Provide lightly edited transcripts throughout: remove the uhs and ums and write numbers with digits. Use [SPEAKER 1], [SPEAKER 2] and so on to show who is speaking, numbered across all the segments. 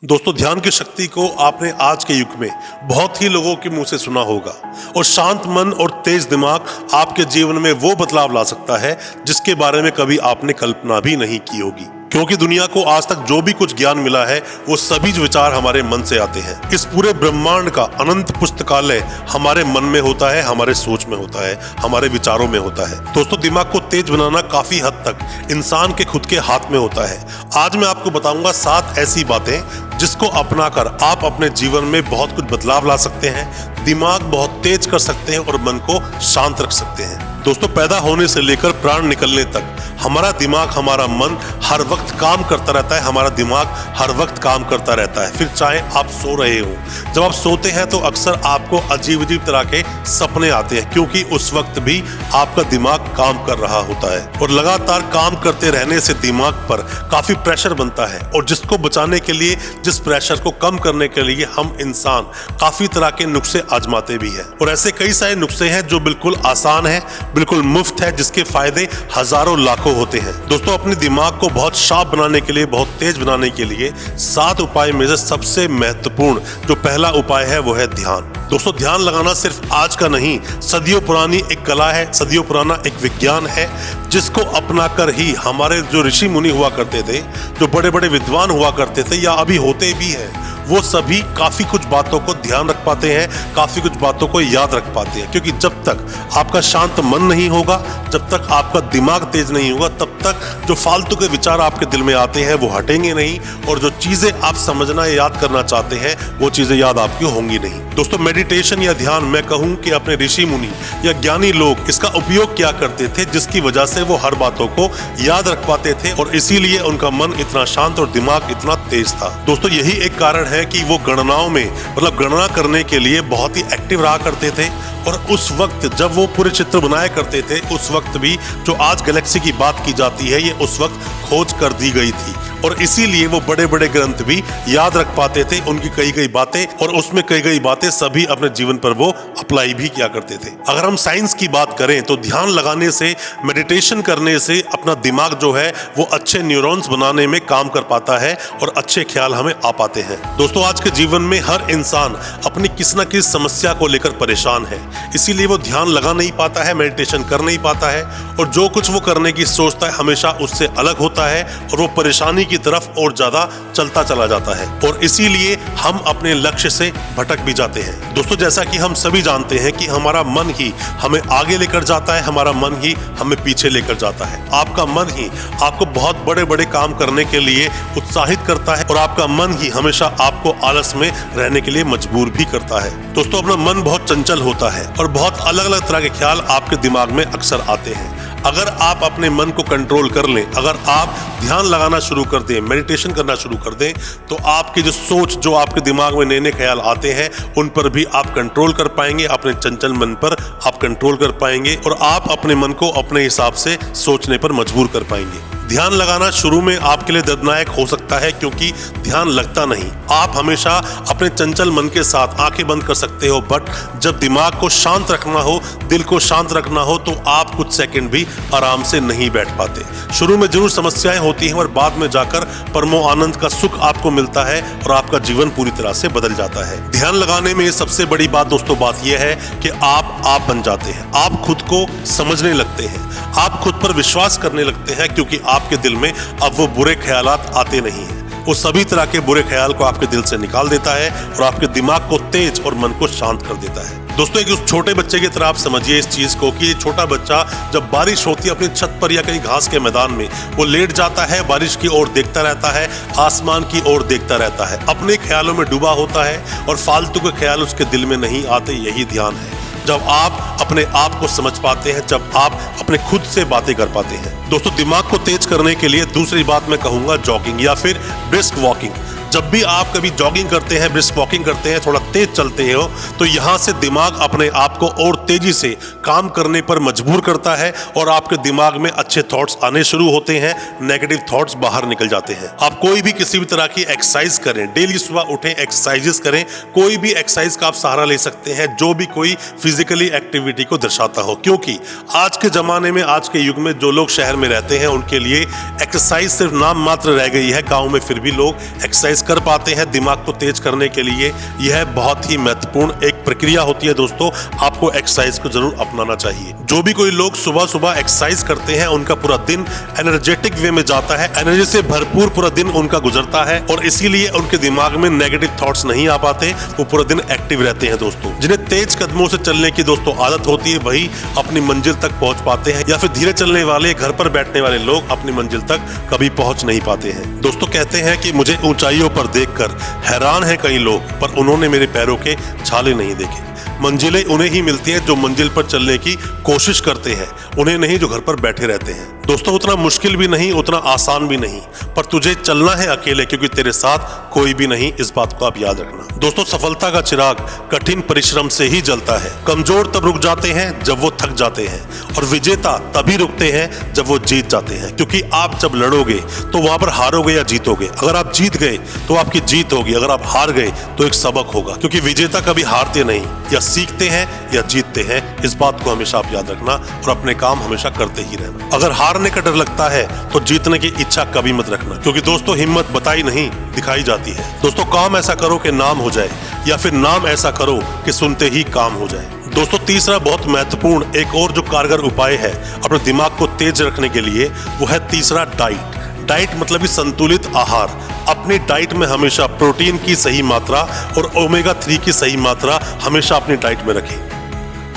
[SPEAKER 1] दोस्तों, ध्यान की शक्ति को आपने आज के युग में बहुत ही लोगों के मुंह से सुना होगा और शांत मन और तेज दिमाग आपके जीवन में वो बदलाव ला सकता है जिसके बारे में कभी आपने कल्पना भी नहीं की होगी। क्योंकि दुनिया को आज तक जो भी कुछ ज्ञान मिला है वो सभी विचार हमारे मन से आते हैं। इस पूरे ब्रह्मांड का अनंत पुस्तकालय हमारे मन में होता है, हमारे सोच में होता है, हमारे विचारों में होता है। दोस्तों, दिमाग को तेज बनाना काफी हद तक इंसान के खुद के हाथ में होता है। आज मैं आपको बताऊंगा 7 ऐसी बातें जिसको अपनाकर आप अपने जीवन में बहुत कुछ बदलाव ला सकते हैं, दिमाग बहुत तेज कर सकते हैं और मन को शांत रख सकते हैं। दोस्तों, पैदा होने से लेकर प्राण निकलने तक हमारा दिमाग, हमारा मन हर वक्त काम करता रहता है। हमारा दिमाग हर वक्त काम करता रहता है, फिर चाहे आप सो रहे हो। जब आप सोते हैं तो अक्सर आपको अजीब अजीब तरह के सपने आते हैं, क्योंकि उस वक्त भी आपका दिमाग काम कर रहा होता है। और लगातार काम करते रहने से दिमाग पर काफी प्रेशर बनता है और जिसको बचाने के लिए, जिस प्रेशर को कम करने के लिए हम इंसान काफी तरह के नुस्खे आजमाते भी हैं। और ऐसे कई सारे नुस्खे हैं जो बिल्कुल आसान है, बिल्कुल मुफ्त है, जिसके फायदे हजारों लाखों होते हैं। दोस्तों, अपने दिमाग को बहुत शार्प बनाने के लिए, बहुत तेज बनाने के लिए 7 उपाय में से सबसे महत्वपूर्ण जो पहला उपाय है वो है ध्यान। दोस्तों, ध्यान लगाना सिर्फ आज का नहीं, सदियों पुरानी एक कला है, सदियों पुराना एक विज्ञान है, जिसको अपनाकर ही हमारे जो ऋषि मुनि हुआ करते थे, जो बड़े बड़े विद्वान हुआ करते थे या अभी होते भी हैं, वो सभी काफी कुछ बातों को ध्यान रख पाते हैं, काफी कुछ बातों को याद रख पाते हैं। क्योंकि जब तक आपका शांत मन नहीं होगा, जब तक आपका दिमाग तेज नहीं होगा, तब तक जो फालतू के विचार आपके दिल में आते हैं वो हटेंगे नहीं, और जो चीजें आप समझना या याद करना चाहते हैं वो चीजें याद आपकी होंगी नहीं। दोस्तों, मेडिटेशन या ध्यान, मैं कहूँ कि अपने ऋषि मुनि या ज्ञानी लोग इसका उपयोग क्या करते थे, जिसकी वजह से वो हर बातों को याद रख पाते थे और इसीलिए उनका मन इतना शांत और दिमाग इतना तेज था। दोस्तों, यही एक कारण है कि वो गणनाओं में, मतलब गणना करने के लिए बहुत ही एक्टिव रहा करते थे। और उस वक्त जब वो पूरे चित्र बनाया करते थे, उस वक्त भी जो आज गैलेक्सी की बात की जाती है, ये उस वक्त खोज कर दी गई थी और इसीलिए वो बड़े बड़े ग्रंथ भी याद रख पाते थे, उनकी कई कई बातें, और उसमें कई कई बातें सभी अपने जीवन पर वो अप्लाई भी किया करते थे। अगर हम साइंस की बात करें तो ध्यान लगाने से, मेडिटेशन करने से अपना दिमाग जो है वो अच्छे न्यूरॉन्स बनाने में काम कर पाता है और अच्छे ख्याल हमें आ पाते हैं। दोस्तों, आज के जीवन में हर इंसान अपनी किसी न किसी समस्या को लेकर परेशान है, इसीलिए वो ध्यान लगा नहीं पाता है, मेडिटेशन कर नहीं पाता है, और जो कुछ वो करने की सोचता है हमेशा उससे अलग होता है और वो परेशानी की तरफ और ज्यादा चलता चला जाता है, और इसीलिए हम अपने लक्ष्य से भटक भी जाते हैं। दोस्तों, जैसा कि हम सभी जानते हैं कि हमारा मन ही हमें आगे लेकर जाता है, हमारा मन ही हमें पीछे लेकर जाता है। आपका मन ही आपको बहुत बड़े बड़े काम करने के लिए उत्साहित करता है और आपका मन ही हमेशा आपको आलस में रहने के लिए मजबूर भी करता है। दोस्तों, अपना मन बहुत चंचल होता है और बहुत अलग अलग तरह के ख्याल आपके दिमाग में अक्सर आते हैं। अगर आप अपने मन को कंट्रोल कर लें, अगर आप ध्यान लगाना शुरू कर दें, मेडिटेशन करना शुरू कर दें, तो आपकी जो सोच, जो आपके दिमाग में नए नए ख्याल आते हैं, उन पर भी आप कंट्रोल कर पाएंगे, अपने चंचल मन पर आप कंट्रोल कर पाएंगे और आप अपने मन को अपने हिसाब से सोचने पर मजबूर कर पाएंगे। ध्यान लगाना शुरू में आपके लिए दर्दनायक हो सकता है, क्योंकि ध्यान लगता नहीं। आप हमेशा अपने चंचल मन के साथ आंखें बंद कर सकते हो, बट जब दिमाग को शांत रखना हो, दिल को शांत रखना हो, तो आप कुछ सेकंड भी आराम से नहीं बैठ पाते। शुरू में जरूर समस्याएं होती हैं और बाद में जाकर परमो आनंद का सुख आपको मिलता है और आपका जीवन पूरी तरह से बदल जाता है। ध्यान लगाने में सबसे बड़ी बात दोस्तों, बात यह है कि आप बन जाते हैं, आप खुद को समझने लगते हैं, आप खुद पर विश्वास करने लगते हैं, क्योंकि आपके दिल में अब वो बुरे ख्यालात आते नहीं हैं। वो सभी तरह के बुरे ख्याल को आपके दिल से निकाल देता है और आपके दिमाग को तेज और मन को शांत कर देता है। दोस्तों, एक उस छोटे बच्चे की तरह आप समझिए इस चीज को कि ये छोटा बच्चा जब बारिश होती है अपनी छत पर या कहीं घास के मैदान में, वो लेट जाता है, बारिश की ओर देखता रहता है, आसमान की ओर देखता रहता है, अपने ख्यालों में डूबा होता है और फालतू के ख्याल उसके दिल में नहीं आते। यही ध्यान है, जब आप अपने आप को समझ पाते हैं, जब आप अपने खुद से बातें कर पाते हैं। दोस्तों, दिमाग को तेज करने के लिए दूसरी बात मैं कहूंगा जॉगिंग या फिर ब्रिस्क वॉकिंग। जब भी आप कभी जॉगिंग करते हैं, ब्रिस्क वॉकिंग करते हैं, थोड़ा तेज चलते हो तो यहाँ से दिमाग अपने आप को और तेजी से काम करने पर मजबूर करता है और आपके दिमाग में अच्छे थॉट्स आने शुरू होते हैं, नेगेटिव थॉट्स बाहर निकल जाते हैं। आप कोई भी किसी भी तरह की एक्सरसाइज करें, डेली सुबह उठें, एक्सरसाइजेस करें, कोई भी एक्सरसाइज का आप सहारा ले सकते हैं जो भी कोई फिजिकली एक्टिविटी को दर्शाता हो, क्योंकि आज के जमाने में, आज के युग में जो लोग शहर में रहते हैं उनके लिए एक्सरसाइज सिर्फ नाम मात्र रह गई है। गांव में फिर भी लोग एक्सरसाइज कर पाते हैं दिमाग को तेज करने के लिए। यह बहुत ही महत्वपूर्ण एक प्रक्रिया होती है दोस्तों, आपको एक्सरसाइज को जरूर अपनाना चाहिए। जो भी कोई लोग सुबह सुबह एक्सरसाइज करते हैं उनका पूरा दिन एनर्जेटिक वे में जाता है, एनर्जी से भरपूर पूरा दिन उनका गुजरता है और इसीलिए उनके दिमाग में नेगेटिव थॉट्स नहीं आ पाते, वो पूरा दिन एक्टिव रहते हैं दोस्तों। जिन्हें तेज कदमों से चलने की दोस्तों आदत होती है वही अपनी मंजिल तक पहुंच पाते हैं, या फिर धीरे चलने वाले, घर पर बैठने वाले लोग अपनी मंजिल तक कभी पहुंच नहीं पाते हैं। दोस्तों कहते हैं कि मुझे ऊंचाइयों पर देखकर हैरान है कई लोग, पर उन्होंने मेरे पैरों के छाले नहीं देखे। मंजिलें उन्हें ही मिलती हैं जो मंजिल पर चलने की कोशिश करते हैं, उन्हें नहीं जो घर पर बैठे रहते हैं। दोस्तों उतना मुश्किल भी नहीं, उतना आसान भी नहीं, पर तुझे चलना है अकेले, क्योंकि तेरे साथ कोई भी नहीं, इस बात को आप याद रखना। दोस्तों सफलता का चिराग कठिन परिश्रम से ही जलता है। कमजोर तब रुक जाते हैं जब वो थक जाते हैं, और विजेता तभी रुकते हैं जब वो जीत जाते हैं। क्योंकि आप जब लड़ोगे तो वहां पर हारोगे या जीतोगे। अगर आप जीत गए तो आपकी जीत होगी, अगर आप हार गए तो एक सबक होगा, क्योंकि विजेता कभी हारते नहीं, या सीखते हैं या जीतते हैं। इस बात को हमेशा आप याद रखना और अपने काम हमेशा करते ही रहना। अगर हारने का डर लगता है तो जीतने की इच्छा कभी मत रखना, क्योंकि दोस्तों हिम्मत बताई नहीं दिखाई जाती है। दोस्तों काम ऐसा करो कि नाम हो जाए, या फिर नाम ऐसा करो कि सुनते ही काम हो जाए। दोस्तों तीसरा बहुत महत्वपूर्ण एक और जो कारगर उपाय है अपने दिमाग को तेज रखने के लिए, वो है तीसरा डाइट। डाइट मतलब संतुलित आहार। अपनी डाइट में हमेशा प्रोटीन की सही मात्रा और ओमेगा 3 की सही मात्रा हमेशा अपनी डाइट में रखें।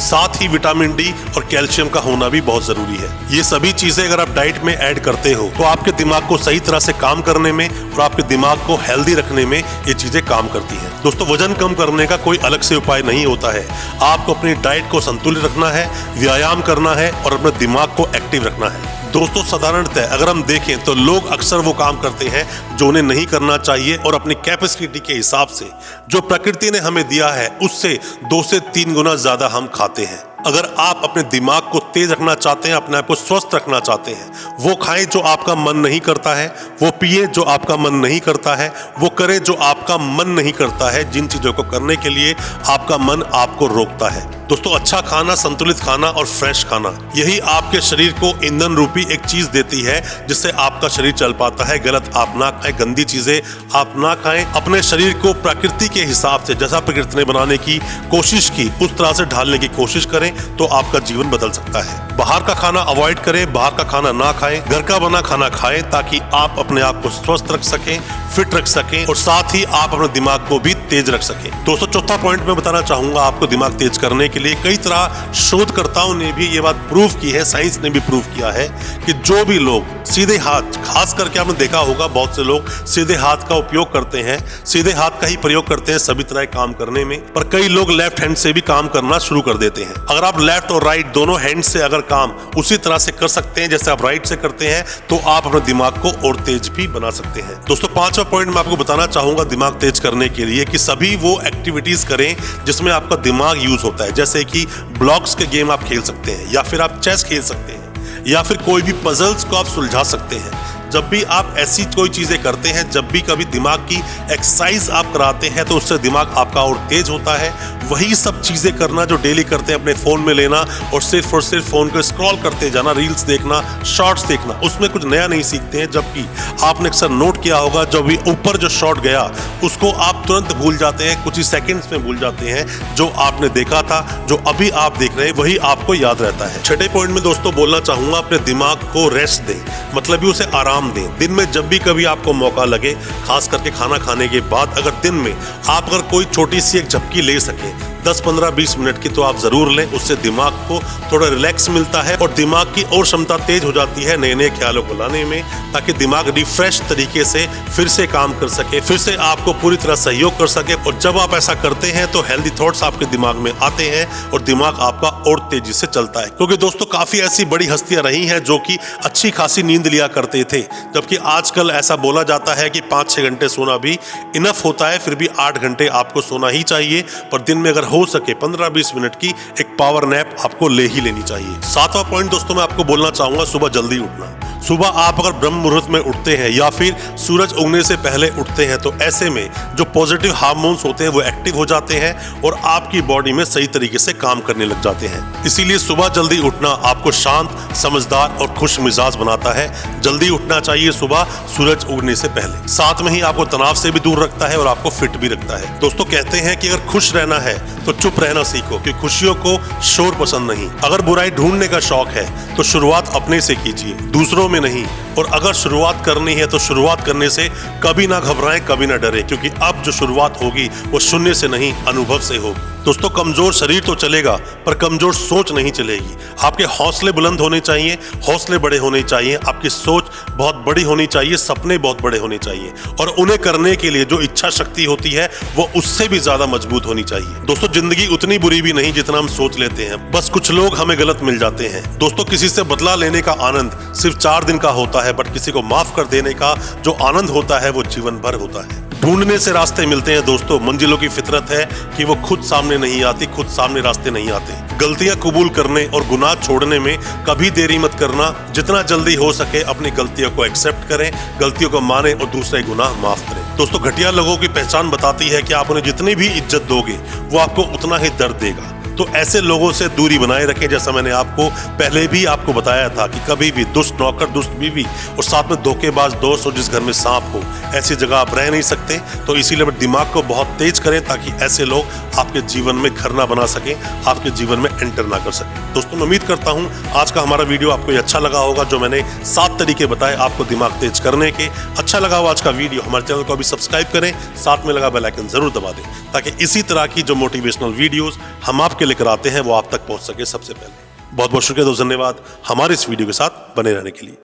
[SPEAKER 1] साथ ही विटामिन डी और कैल्शियम का होना भी बहुत जरूरी है। ये सभी चीजें अगर आप डाइट में ऐड करते हो तो आपके दिमाग को सही तरह से काम करने में और आपके दिमाग को हेल्दी रखने में ये चीजें काम करती हैं। दोस्तों वजन कम करने का कोई अलग से उपाय नहीं होता है, आपको अपनी डाइट को संतुलित रखना है, व्यायाम करना है और अपने दिमाग को एक्टिव रखना है। दोस्तों साधारणतः अगर हम देखें तो लोग अक्सर वो काम करते हैं जो उन्हें नहीं करना चाहिए, और अपनी कैपेसिटी के हिसाब से जो प्रकृति ने हमें दिया है उससे 2 से 3 गुना ज्यादा हम खाते हैं। अगर आप अपने दिमाग को तेज रखना चाहते हैं, अपने आप को स्वस्थ रखना चाहते हैं, वो खाएं जो आपका मन नहीं करता है, वो पिए जो आपका मन नहीं करता है, वो करें जो आपका मन नहीं करता है, जिन चीजों को करने के लिए आपका मन आपको रोकता है। दोस्तों अच्छा खाना, संतुलित खाना और फ्रेश खाना, यही आपके शरीर को ईंधन रूपी एक चीज देती है जिससे आपका शरीर चल पाता है। गलत आप ना खाएं, गंदी चीजें आप ना खाएं। अपने शरीर को प्रकृति के हिसाब से, जैसा प्रकृति ने बनाने की कोशिश की उस तरह से ढालने की कोशिश करें तो आपका जीवन बदल सकता है। बाहर का खाना अवॉइड करें, बाहर का खाना ना खाएं, घर का बना खाना खाएं, ताकि आप अपने आप को स्वस्थ रख सकें, फिट रख सकें और साथ ही आप अपने दिमाग को भी तेज रख सकें। दोस्तों चौथा पॉइंट मैं बताना चाहूंगा आपको दिमाग तेज करने के लिए, कई तरह शोधकर्ताओं ने भी ये बात प्रूव की है, साइंस ने भी प्रूव किया है कि जो भी लोग सीधे हाथ, खास करके आपने देखा होगा बहुत से लोग सीधे हाथ का उपयोग करते हैं, सीधे हाथ का ही प्रयोग करते हैं सभी तरह के काम करने में, पर कई लोग लेफ्ट हैंड से भी काम करना शुरू कर देते हैं। अगर आप लेफ्ट और राइट दोनों हैंड से अगर काम उसी तरह से कर सकते हैं जैसे आप राइट से करते हैं तो आप अपने दिमाग को और तेज भी बना सकते हैं। दोस्तों पांचवा पॉइंट मैं आपको बताना चाहूंगा दिमाग तेज करने के लिए कि सभी वो एक्टिविटीज करें जिसमें आपका दिमाग यूज होता है, जैसे कि ब्लॉक्स के गेम आप खेल सकते हैं, या फिर आप चेस खेल सकते हैं, या फिर कोई भी पजल्स को आप सुलझा सकते हैं। जब भी आप ऐसी कोई चीजें करते हैं, जब भी कभी दिमाग की एक्सरसाइज आप कराते हैं तो उससे दिमाग आपका और तेज होता है। वही सब चीजें करना जो डेली करते हैं, अपने फोन में लेना और सिर्फ फोन को स्क्रॉल करते जाना, रील्स देखना, शॉर्ट्स देखना, उसमें कुछ नया नहीं सीखते हैं। जबकि आपने अक्सर नोट किया होगा जब भी ऊपर जो शॉर्ट गया उसको आप तुरंत भूल जाते हैं, कुछ ही सेकंड्स में भूल जाते हैं। जो आपने देखा था, जो अभी आप देख रहे हैं, वही आपको याद रहता है। छठे पॉइंट में दोस्तों बोलना चाहूंगा अपने दिमाग को रेस्ट दें, मतलब भी उसे आराम दें। दिन में जब भी कभी आपको मौका लगे, खास करके खाना खाने के बाद, अगर दिन में आप अगर कोई छोटी सी एक झपकी ले सके, 10-15-20 मिनट की तो आप जरूर लें। उससे दिमाग को थोड़ा रिलैक्स मिलता है और दिमाग की और क्षमता तेज हो जाती है नए नए ख्यालों को लाने में, ताकि दिमाग रिफ्रेश तरीके से फिर से काम कर सके, फिर से आपको पूरी तरह सहयोग कर सके। और जब आप ऐसा करते हैं तो हेल्दी थॉट्स आपके दिमाग में आते हैं और दिमाग आपका और तेजी से चलता है। क्योंकि दोस्तों काफी ऐसी बड़ी हस्तियां रही हैं जो कि अच्छी खासी नींद लिया करते थे, जबकि आजकल ऐसा बोला जाता है कि 5-6 घंटे सोना भी इनफ होता है। फिर भी 8 घंटे आपको सोना ही चाहिए, पर दिन में अगर हो सके 15-20 मिनट की एक पावर नैप आपको ले ही लेनी चाहिए। 7वां पॉइंट दोस्तों मैं आपको बोलना चाहूंगा, सुबह जल्दी उठना। सुबह आप अगर ब्रह्म मुहूर्त में उठते हैं या फिर सूरज उगने से पहले उठते हैं तो ऐसे में जो पॉजिटिव हार्मोन्स होते हैं वो एक्टिव हो जाते हैं और आपकी बॉडी में सही तरीके से काम करने लग जाते हैं। इसीलिए सुबह जल्दी उठना आपको शांत, समझदार और खुश मिजाज बनाता है। जल्दी उठना चाहिए सुबह सूरज उगने से पहले। साथ में ही आपको तनाव से भी दूर रखता है और आपको फिट भी रखता है। दोस्तों कहते हैं कि अगर खुश रहना है तो चुप रहना सीखो, क्योंकि खुशियों को शोर पसंद नहीं। अगर बुराई ढूंढने का शौक है तो शुरुआत अपने से कीजिए, दूसरों में नहीं। और अगर शुरुआत करनी है तो शुरुआत करने से कभी ना घबराएं, कभी ना डरे, क्योंकि अब जो शुरुआत होगी वो शून्य से नहीं, अनुभव से होगी। दोस्तों कमजोर शरीर तो चलेगा पर कमजोर सोच नहीं चलेगी। आपके हौसले बुलंद होने चाहिए, हौसले बड़े होने चाहिए, आपकी सोच बहुत बड़ी होनी चाहिए, सपने बहुत बड़े होने चाहिए और उन्हें करने के लिए जो इच्छा शक्ति होती है वो उससे भी ज्यादा मजबूत होनी चाहिए। दोस्तों जिंदगी उतनी बुरी भी नहीं जितना हम सोच लेते हैं, बस कुछ लोग हमें गलत मिल जाते हैं। दोस्तों किसी से बदला लेने का आनंद सिर्फ 4 दिन का होता है, बट किसी को माफ कर देने का जो आनंद होता है वो जीवन भर होता है। ढूंढने से रास्ते मिलते हैं दोस्तों, मंजिलों की फितरत है कि वो खुद सामने नहीं आती, खुद सामने रास्ते नहीं आते। गलतियां कबूल करने और गुनाह छोड़ने में कभी देरी मत करना। जितना जल्दी हो सके अपनी गलतियों को एक्सेप्ट करें, गलतियों को माने और दूसरे गुनाह माफ करें। दोस्तों घटिया लोगों की पहचान बताती है कि आप उन्हें जितनी भी इज्जत दोगे वो आपको उतना ही दर्द देगा। तो ऐसे लोगों से दूरी बनाए रखें। जैसा मैंने आपको पहले भी आपको बताया था कि कभी भी दुष्ट नौकर, दुष्ट बीवी और साथ में धोखेबाज दोस्त और जिस घर में सांप हो, ऐसी जगह आप रह नहीं सकते। तो इसीलिए दिमाग को बहुत तेज करें ताकि ऐसे लोग आपके जीवन में घर ना बना सकें, आपके जीवन में एंटर ना कर सकें। दोस्तों मैं उम्मीद करता हूं आज का हमारा वीडियो आपको अच्छा लगा होगा, जो मैंने 7 तरीके बताए आपको दिमाग तेज करने के। अच्छा लगा हो आज का वीडियो, हमारे चैनल को अभी सब्सक्राइब करें, साथ में लगा बेल आइकन जरूर दबा दें, ताकि इसी तरह की जो मोटिवेशनल वीडियोस हम आपके लेकर आते हैं वो आप तक पहुंच सके सबसे पहले। बहुत बहुत शुक्रिया दोस्तों, धन्यवाद हमारे इस वीडियो के साथ बने रहने के लिए।